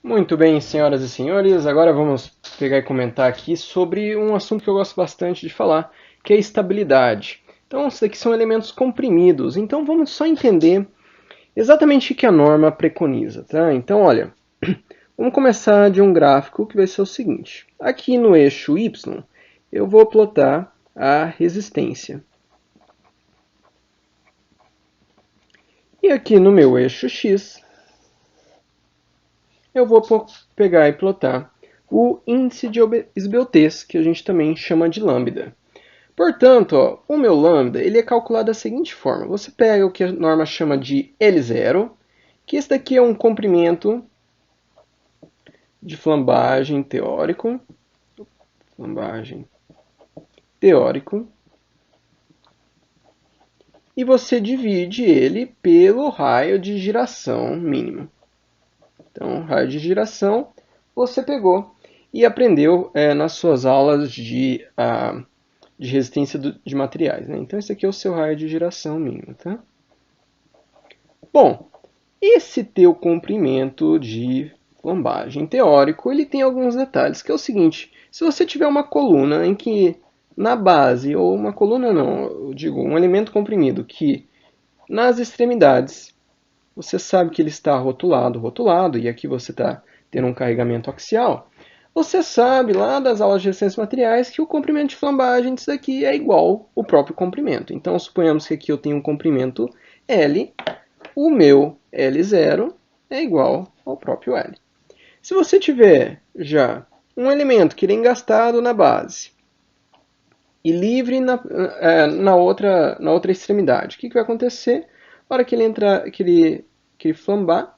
Muito bem, senhoras e senhores, agora vamos pegar e comentar aqui sobre um assunto que eu gosto bastante de falar, que é a estabilidade. Então, isso daqui são elementos comprimidos, então vamos só entender exatamente o que a norma preconiza, tá? Então, olha, vamos começar de um gráfico que vai ser o seguinte. Aqui no eixo Y, eu vou plotar a resistência. E aqui no meu eixo X, eu vou pegar e plotar o índice de esbeltez, que a gente também chama de lambda. Portanto, ó, o meu lambda ele é calculado da seguinte forma. Você pega o que a norma chama de L0, que esse daqui é um comprimento de flambagem teórico. Flambagem teórico. E você divide ele pelo raio de giração mínimo. Então, raio de giração, você pegou e aprendeu nas suas aulas de resistência de materiais. Né? Então, esse aqui é o seu raio de giração mínimo. Tá? Bom, esse teu comprimento de flambagem teórico, ele tem alguns detalhes, que é o seguinte, se você tiver uma coluna em que na base, ou uma coluna não, eu digo um elemento comprimido, que nas extremidades você sabe que ele está rotulado, e aqui você está tendo um carregamento axial, você sabe lá das aulas de resistência de materiais que o comprimento de flambagem disso daqui é igual ao próprio comprimento. Então, suponhamos que aqui eu tenho um comprimento L, o meu L0 é igual ao próprio L. Se você tiver já um elemento que ele é engastado na base e livre na outra extremidade, o que vai acontecer? Na hora que ele entrar, que ele flambar,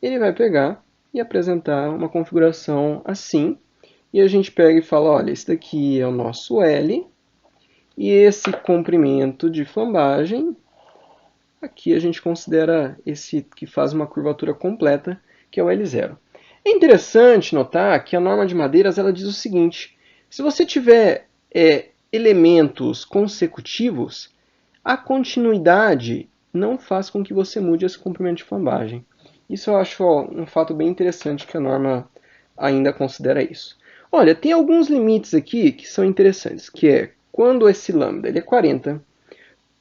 ele vai pegar e apresentar uma configuração assim. E a gente pega e fala, olha, esse daqui é o nosso L, e esse comprimento de flambagem, aqui a gente considera esse que faz uma curvatura completa, que é o L0. É interessante notar que a norma de madeiras ela diz o seguinte, se você tiver elementos consecutivos, a continuidade não faz com que você mude esse comprimento de flambagem. Isso eu acho um fato bem interessante que a norma ainda considera isso. Olha, tem alguns limites aqui que são interessantes, que é quando esse lambda ele é 40,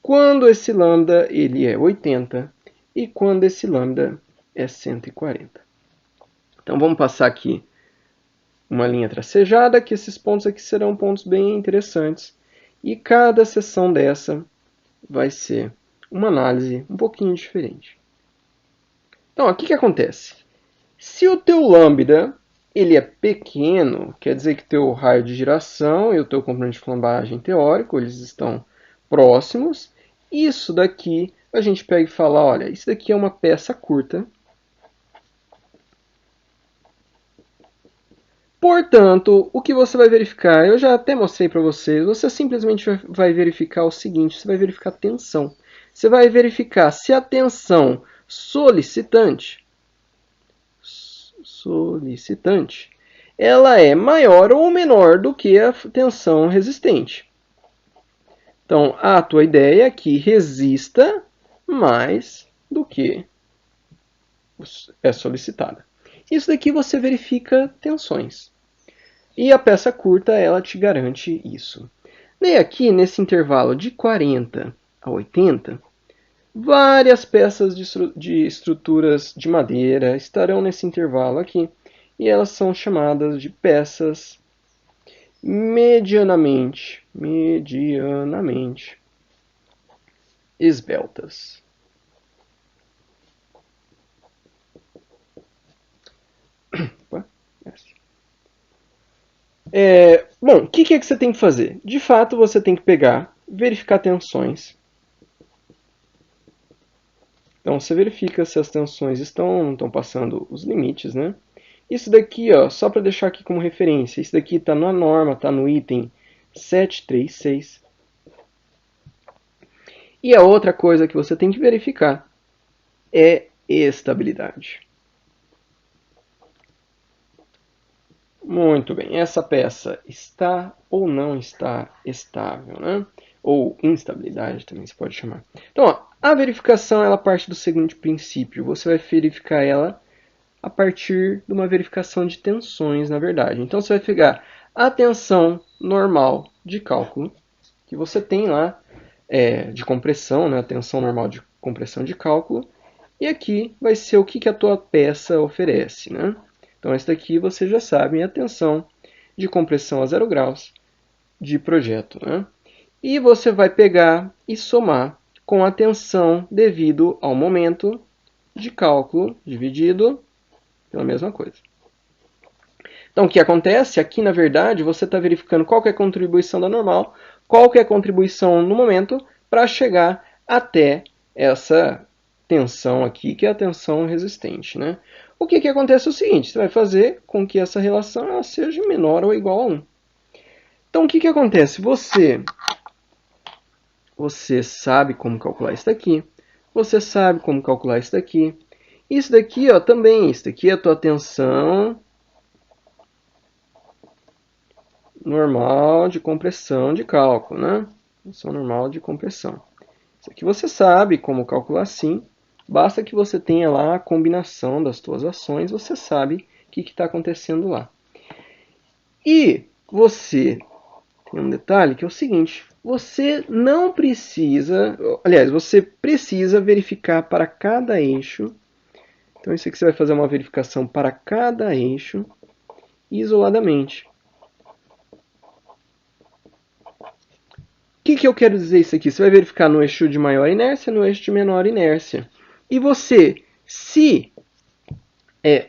quando esse lambda ele é 80 e quando esse lambda é 140. Então vamos passar aqui uma linha tracejada, que esses pontos aqui serão pontos bem interessantes. E cada seção dessa vai ser uma análise um pouquinho diferente. Então, o que acontece? Se o teu lambda ele é pequeno, quer dizer que teu raio de giração e o teu comprimento de flambagem teórico eles estão próximos. Isso daqui a gente pega e fala, olha, isso daqui é uma peça curta. Portanto, o que você vai verificar, eu já até mostrei para vocês, você simplesmente vai verificar o seguinte, você vai verificar a tensão. Você vai verificar se a tensão solicitante, ela é maior ou menor do que a tensão resistente. Então, a tua ideia é que resista mais do que é solicitada. Isso daqui você verifica tensões. E a peça curta, ela te garante isso. E aqui, nesse intervalo de 40 a 80, várias peças de estruturas de madeira estarão nesse intervalo aqui. E elas são chamadas de peças medianamente esbeltas. Bom, o que é que você tem que fazer? De fato, você tem que pegar, verificar tensões. Então, você verifica se as tensões não estão passando os limites, né? Isso daqui, ó, só para deixar aqui como referência, isso daqui está na norma, está no item 736. E a outra coisa que você tem que verificar é estabilidade. Muito bem, essa peça está ou não está estável, né? Ou instabilidade também se pode chamar. Então, ó, a verificação ela parte do seguinte princípio. Você vai verificar ela a partir de uma verificação de tensões, na verdade. Então, você vai pegar a tensão normal de cálculo, que você tem lá, de compressão, né? A tensão normal de compressão de cálculo, e aqui vai ser o que a tua peça oferece, né? Então, essa daqui você já sabe, a tensão de compressão a 0 graus de projeto, né? E você vai pegar e somar com a tensão devido ao momento de cálculo dividido pela mesma coisa. Então, o que acontece? Aqui, na verdade, você está verificando qual que é a contribuição da normal, qual que é a contribuição no momento, para chegar até essa tensão aqui, que é a tensão resistente, né? O que acontece é o seguinte, você vai fazer com que essa relação ela seja menor ou igual a 1. Então, o que acontece? Você sabe como calcular isso daqui, você sabe como calcular isso daqui. Isso daqui, ó, também, isso daqui é a tua tensão normal de compressão de cálculo, né? Tensão normal de compressão. Isso aqui você sabe como calcular sim. Basta que você tenha lá a combinação das suas ações, você sabe o que está acontecendo lá. E você tem um detalhe que é o seguinte, você não precisa, aliás, você precisa verificar para cada eixo. Então isso aqui você vai fazer uma verificação para cada eixo isoladamente. O que eu quero dizer isso aqui? Você vai verificar no eixo de maior inércia, no eixo de menor inércia. E você, se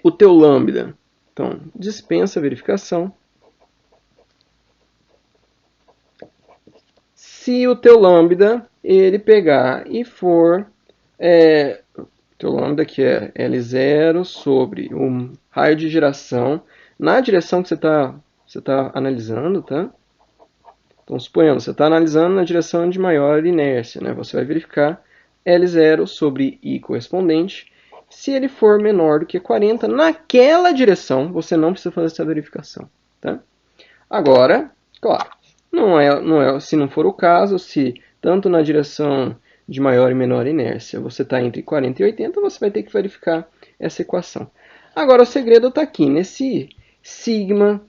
o teu lambda, então dispensa a verificação. Se o teu lambda ele pegar e for teu lambda que é L0 sobre o raio de giração na direção que você tá analisando, tá? Então, suponhamos, você está analisando na direção de maior inércia, né? Você vai verificar L0 sobre I correspondente. Se ele for menor do que 40, naquela direção, você não precisa fazer essa verificação. Tá? Agora, claro, se não for o caso, se tanto na direção de maior e menor inércia você está entre 40 e 80, você vai ter que verificar essa equação. Agora, o segredo está aqui, nesse sigma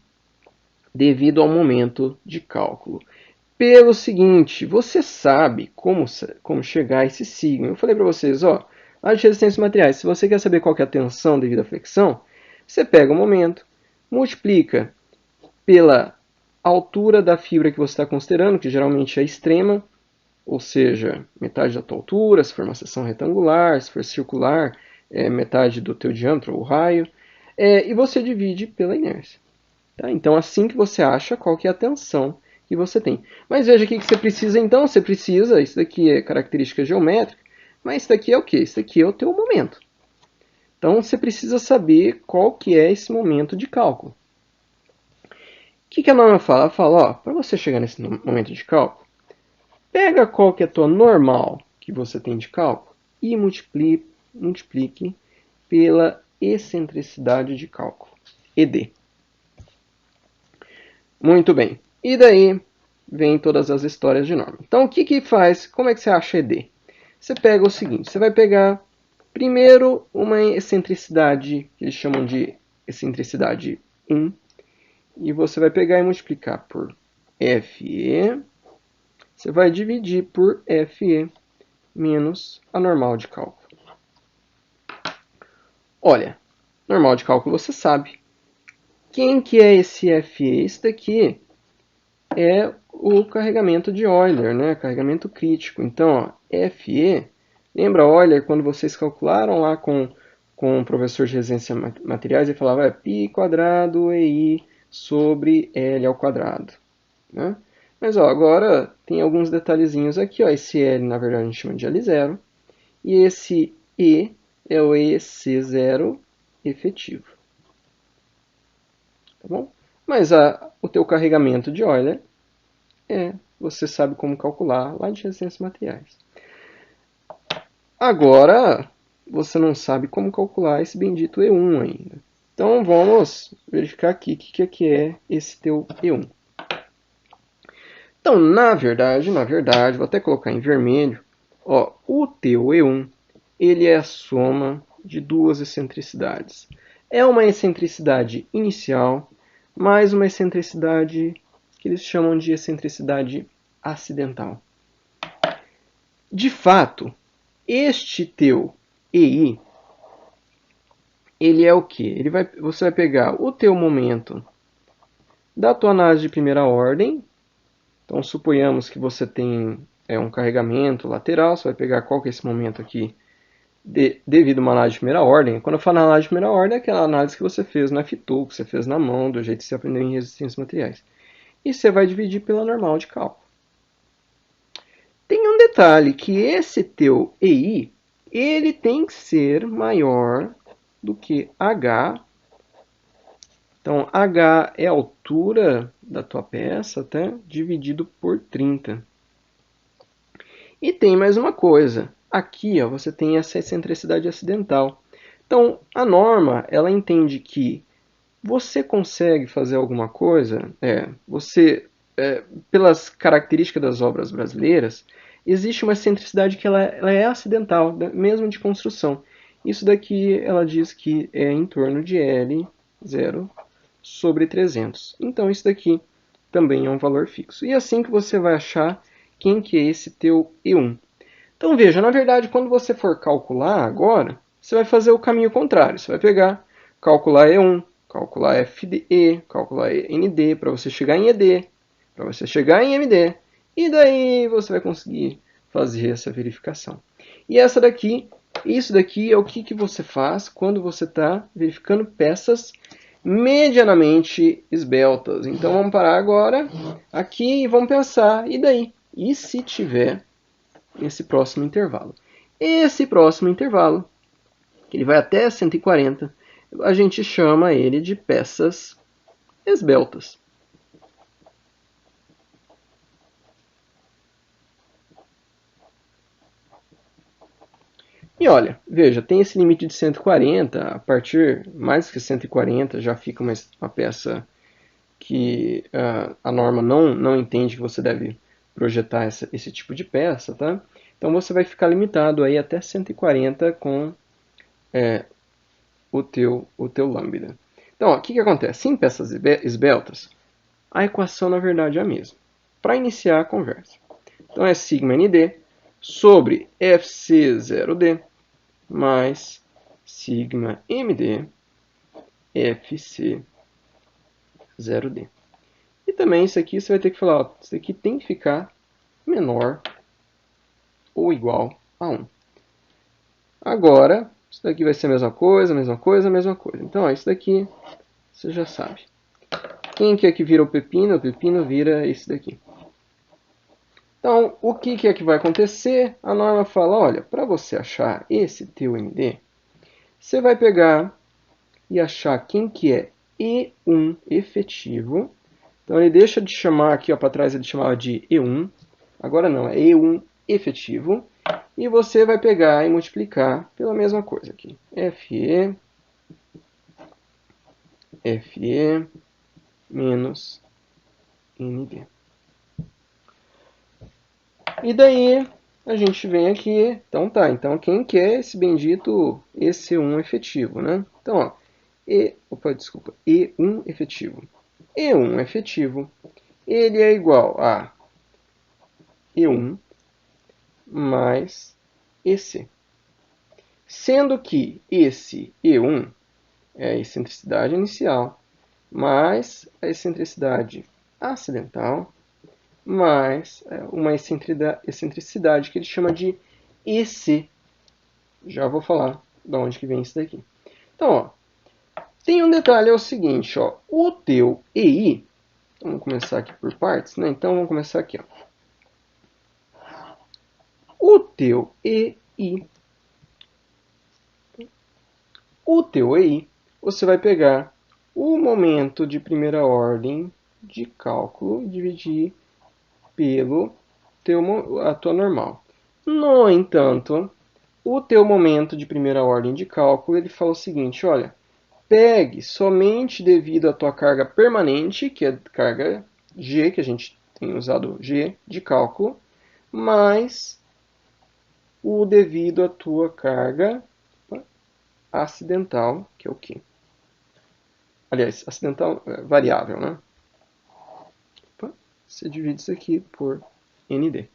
devido ao momento de cálculo. Pelo seguinte, você sabe como chegar a esse sigma. Eu falei para vocês, ó, lá de resistência de materiais, se você quer saber qual que é a tensão devido à flexão, você pega o momento, multiplica pela altura da fibra que você está considerando, que geralmente é extrema, ou seja, metade da tua altura, se for uma seção retangular, se for circular, metade do teu diâmetro, ou raio, e você divide pela inércia. Tá? Então, assim que você acha qual que é a tensão que você tem. Mas veja aqui que você precisa, então, isso daqui é característica geométrica, mas isso daqui é o quê? Isso daqui é o teu momento. Então, você precisa saber qual que é esse momento de cálculo. O que a norma fala? Ela fala, ó, para você chegar nesse momento de cálculo, pega qual que é a tua normal que você tem de cálculo e multiplique pela excentricidade de cálculo, ED. Muito bem. E daí vem todas as histórias de norma. Então, o que faz? Como é que você acha ED? Você pega o seguinte, você vai pegar primeiro uma excentricidade, que eles chamam de excentricidade 1, e você vai pegar e multiplicar por FE, você vai dividir por FE menos a normal de cálculo. Olha, normal de cálculo você sabe. Quem que é esse FE? Esse daqui é o carregamento de Euler, né? Carregamento crítico. Então, ó, FE, lembra Euler quando vocês calcularam lá com o professor de resistência materiais, ele falava π quadrado EI sobre L ao quadrado. Né? Mas ó, agora tem alguns detalhezinhos aqui. Ó. Esse L, na verdade, a gente chama de L0. E esse E é o EC0 efetivo. Tá bom? Mas o teu carregamento de Euler você sabe como calcular lá de resistência materiais. Agora, você não sabe como calcular esse bendito E1 ainda. Então, vamos verificar aqui o que é esse teu E1. Então, na verdade, vou até colocar em vermelho, ó, o teu E1 ele é a soma de duas excentricidades. É uma excentricidade inicial, mais uma excentricidade que eles chamam de excentricidade acidental. De fato, este teu EI, ele é o quê? Você vai pegar o teu momento da tua análise de primeira ordem. Então, suponhamos que você tem um carregamento lateral. Você vai pegar qual que é esse momento aqui devido a uma análise de primeira ordem. Quando eu falo análise de primeira ordem, é aquela análise que você fez na FITU, que você fez na mão, do jeito que você aprendeu em resistência a materiais. E você vai dividir pela normal de cálculo. Tem um detalhe, que esse teu EI, ele tem que ser maior do que H. Então, H é a altura da tua peça, tá? Dividido por 30. E tem mais uma coisa. Aqui ó, você tem essa excentricidade acidental. Então, a norma, ela entende que você consegue fazer alguma coisa, pelas características das obras brasileiras, existe uma excentricidade que ela é acidental, mesmo de construção. Isso daqui ela diz que é em torno de L0 sobre 300. Então isso daqui também é um valor fixo. E assim que você vai achar quem que é esse teu E1. Então veja, na verdade, quando você for calcular agora, você vai fazer o caminho contrário. Você vai pegar, calcular E1, calcular FE, calcular ND, para você chegar em ED, para você chegar em MD, e daí você vai conseguir fazer essa verificação. E isso daqui é o que você faz quando você está verificando peças medianamente esbeltas. Então vamos parar agora aqui e vamos pensar, e daí? E se tiver esse próximo intervalo? Esse próximo intervalo, que ele vai até 140, a gente chama ele de peças esbeltas. E olha, veja, tem esse limite de 140, a partir mais que 140 já fica uma peça que a norma não entende que você deve projetar esse tipo de peça, tá? Então você vai ficar limitado aí até 140 com o teu lambda. Então, o que acontece? Em peças esbeltas, a equação na verdade é a mesma. Para iniciar a conversa. Então é sigma nd sobre FC0D mais sigma md FC0D. E também isso aqui você vai ter que falar, ó, isso aqui tem que ficar menor ou igual a 1. Agora, isso daqui vai ser a mesma coisa, a mesma coisa, a mesma coisa. Então, ó, isso daqui você já sabe. Quem que é que vira o pepino? O pepino vira esse daqui. Então, o que é que vai acontecer? A norma fala, olha, para você achar esse teu MD, você vai pegar e achar quem que é E1 efetivo. Então, ele deixa de chamar aqui para trás, ele chamava de E1. Agora não, é E1 efetivo. E você vai pegar e multiplicar pela mesma coisa aqui. FE menos ND. E daí a gente vem aqui, então tá, então quem que é esse bendito EC1 efetivo, né? Então, ó, E1 efetivo. E1 efetivo, ele é igual a E1 mais EC. Sendo que esse E1 é a excentricidade inicial, mais a excentricidade acidental, mais uma excentricidade que ele chama de EC. Já vou falar de onde que vem isso daqui. Então, ó, tem um detalhe, é o seguinte, ó, o teu EI, vamos começar aqui por partes, né? Então vamos começar aqui, ó. O teu EI, você vai pegar o momento de primeira ordem de cálculo e dividir pelo a tua normal. No entanto, o teu momento de primeira ordem de cálculo, ele fala o seguinte, olha, pegue somente devido à tua carga permanente, que é carga G, que a gente tem usado G de cálculo, mais o devido à tua carga acidental, que é o quê? aliás, acidental, variável, né? Você divide isso aqui por ND.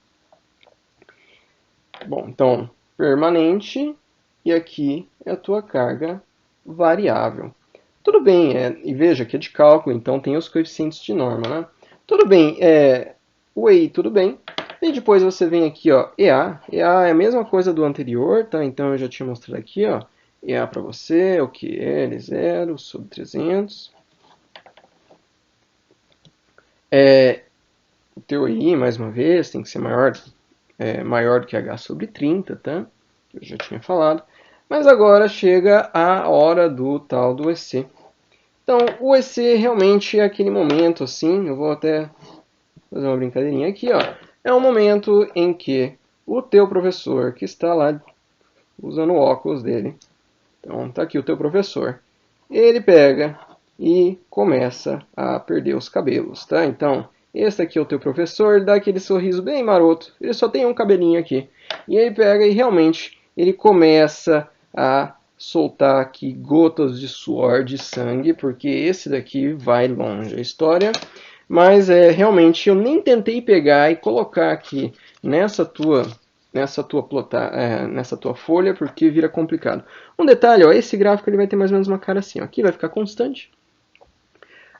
Bom, então, permanente, e aqui é a tua carga variável. Tudo bem, e veja que é de cálculo, então tem os coeficientes de norma, né? Tudo bem, o EI tudo bem. E depois você vem aqui, ó, EA. EA é a mesma coisa do anterior, tá? Então eu já tinha mostrado aqui, ó. EA para você, o que é L0 sobre 300. O teu EI, mais uma vez, tem que ser maior do que H sobre 30, tá? Eu já tinha falado. Mas agora chega a hora do tal do EC. Então, o EC realmente é aquele momento, assim, eu vou até fazer uma brincadeirinha aqui, ó. É um momento em que o teu professor, que está lá usando o óculos dele, então tá aqui o teu professor, ele pega e começa a perder os cabelos, tá? Então, esse aqui é o teu professor, dá aquele sorriso bem maroto, ele só tem um cabelinho aqui. E ele pega e realmente ele começa a soltar aqui gotas de suor, de sangue, porque esse daqui vai longe a história. Mas realmente eu nem tentei pegar e colocar aqui nessa tua folha, porque vira complicado. Um detalhe, ó, esse gráfico ele vai ter mais ou menos uma cara assim. Ó. Aqui vai ficar constante,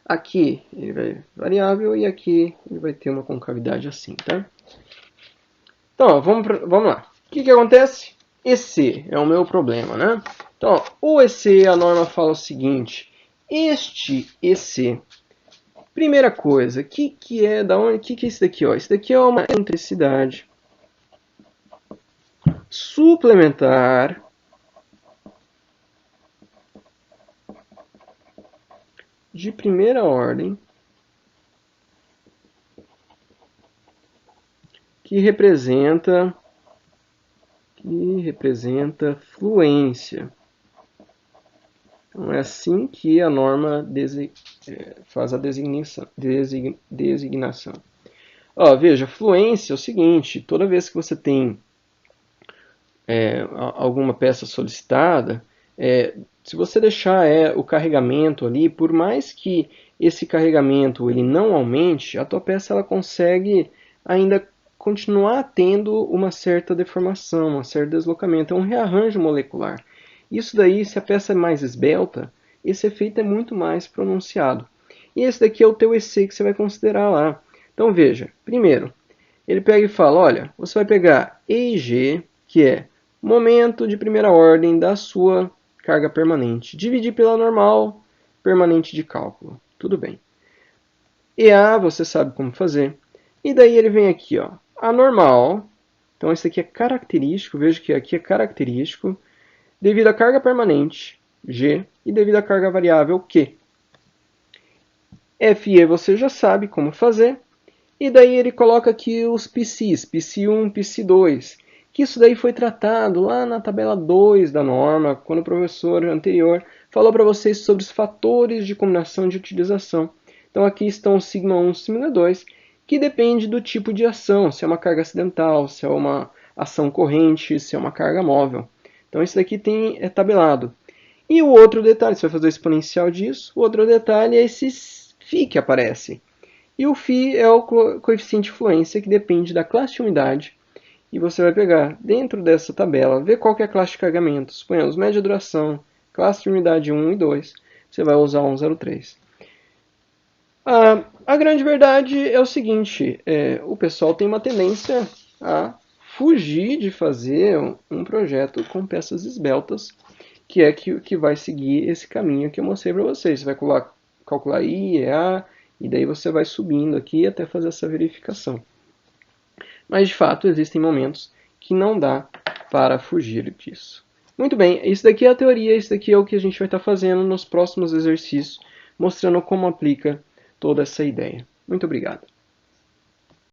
aqui ele vai variável e aqui ele vai ter uma concavidade assim, tá? Então, ó, vamos lá. O que acontece? EC é o meu problema, né? Então, ó, o EC, a norma fala o seguinte: este EC, primeira coisa, que é da onde? Que é isso daqui, ó? Isso daqui é uma excentricidade suplementar de primeira ordem que representa fluência. Então é assim que a norma faz a designação. Ó, veja, fluência é o seguinte: toda vez que você tem alguma peça solicitada, se você deixar o carregamento ali, por mais que esse carregamento ele não aumente, a tua peça ela consegue ainda continuar tendo uma certa deformação, um certo deslocamento, é um rearranjo molecular. Isso daí, se a peça é mais esbelta, esse efeito é muito mais pronunciado. E esse daqui é o teu EC que você vai considerar lá. Então veja, primeiro, ele pega e fala, olha, você vai pegar E e G, que é momento de primeira ordem da sua carga permanente, dividir pela normal permanente de cálculo. Tudo bem. EA, você sabe como fazer. E daí ele vem aqui, ó, a normal. Então esse aqui é característico, veja que aqui é característico, devido à carga permanente, G, e devido à carga variável, Q. FE você já sabe como fazer. E daí ele coloca aqui os PCs, PC1, PC2, que isso daí foi tratado lá na tabela 2 da norma, quando o professor anterior falou para vocês sobre os fatores de combinação de utilização. Então aqui estão o sigma 1 e sigma 2, que depende do tipo de ação, se é uma carga acidental, se é uma ação corrente, se é uma carga móvel. Então isso daqui é tabelado. E o outro detalhe, você vai fazer o exponencial disso, o outro detalhe é esse φ que aparece. E o φ é o coeficiente de fluência que depende da classe de umidade. E você vai pegar dentro dessa tabela, ver qual que é a classe de carregamento. Suponhamos média duração, classe de umidade 1 e 2. Você vai usar 103. A grande verdade é o seguinte, o pessoal tem uma tendência a fugir de fazer um projeto com peças esbeltas, que vai seguir esse caminho que eu mostrei para vocês. Você vai calcular I, EA, e daí você vai subindo aqui até fazer essa verificação. Mas, de fato, existem momentos que não dá para fugir disso. Muito bem, isso daqui é a teoria, isso daqui é o que a gente vai estar fazendo nos próximos exercícios, mostrando como aplica toda essa ideia. Muito obrigado.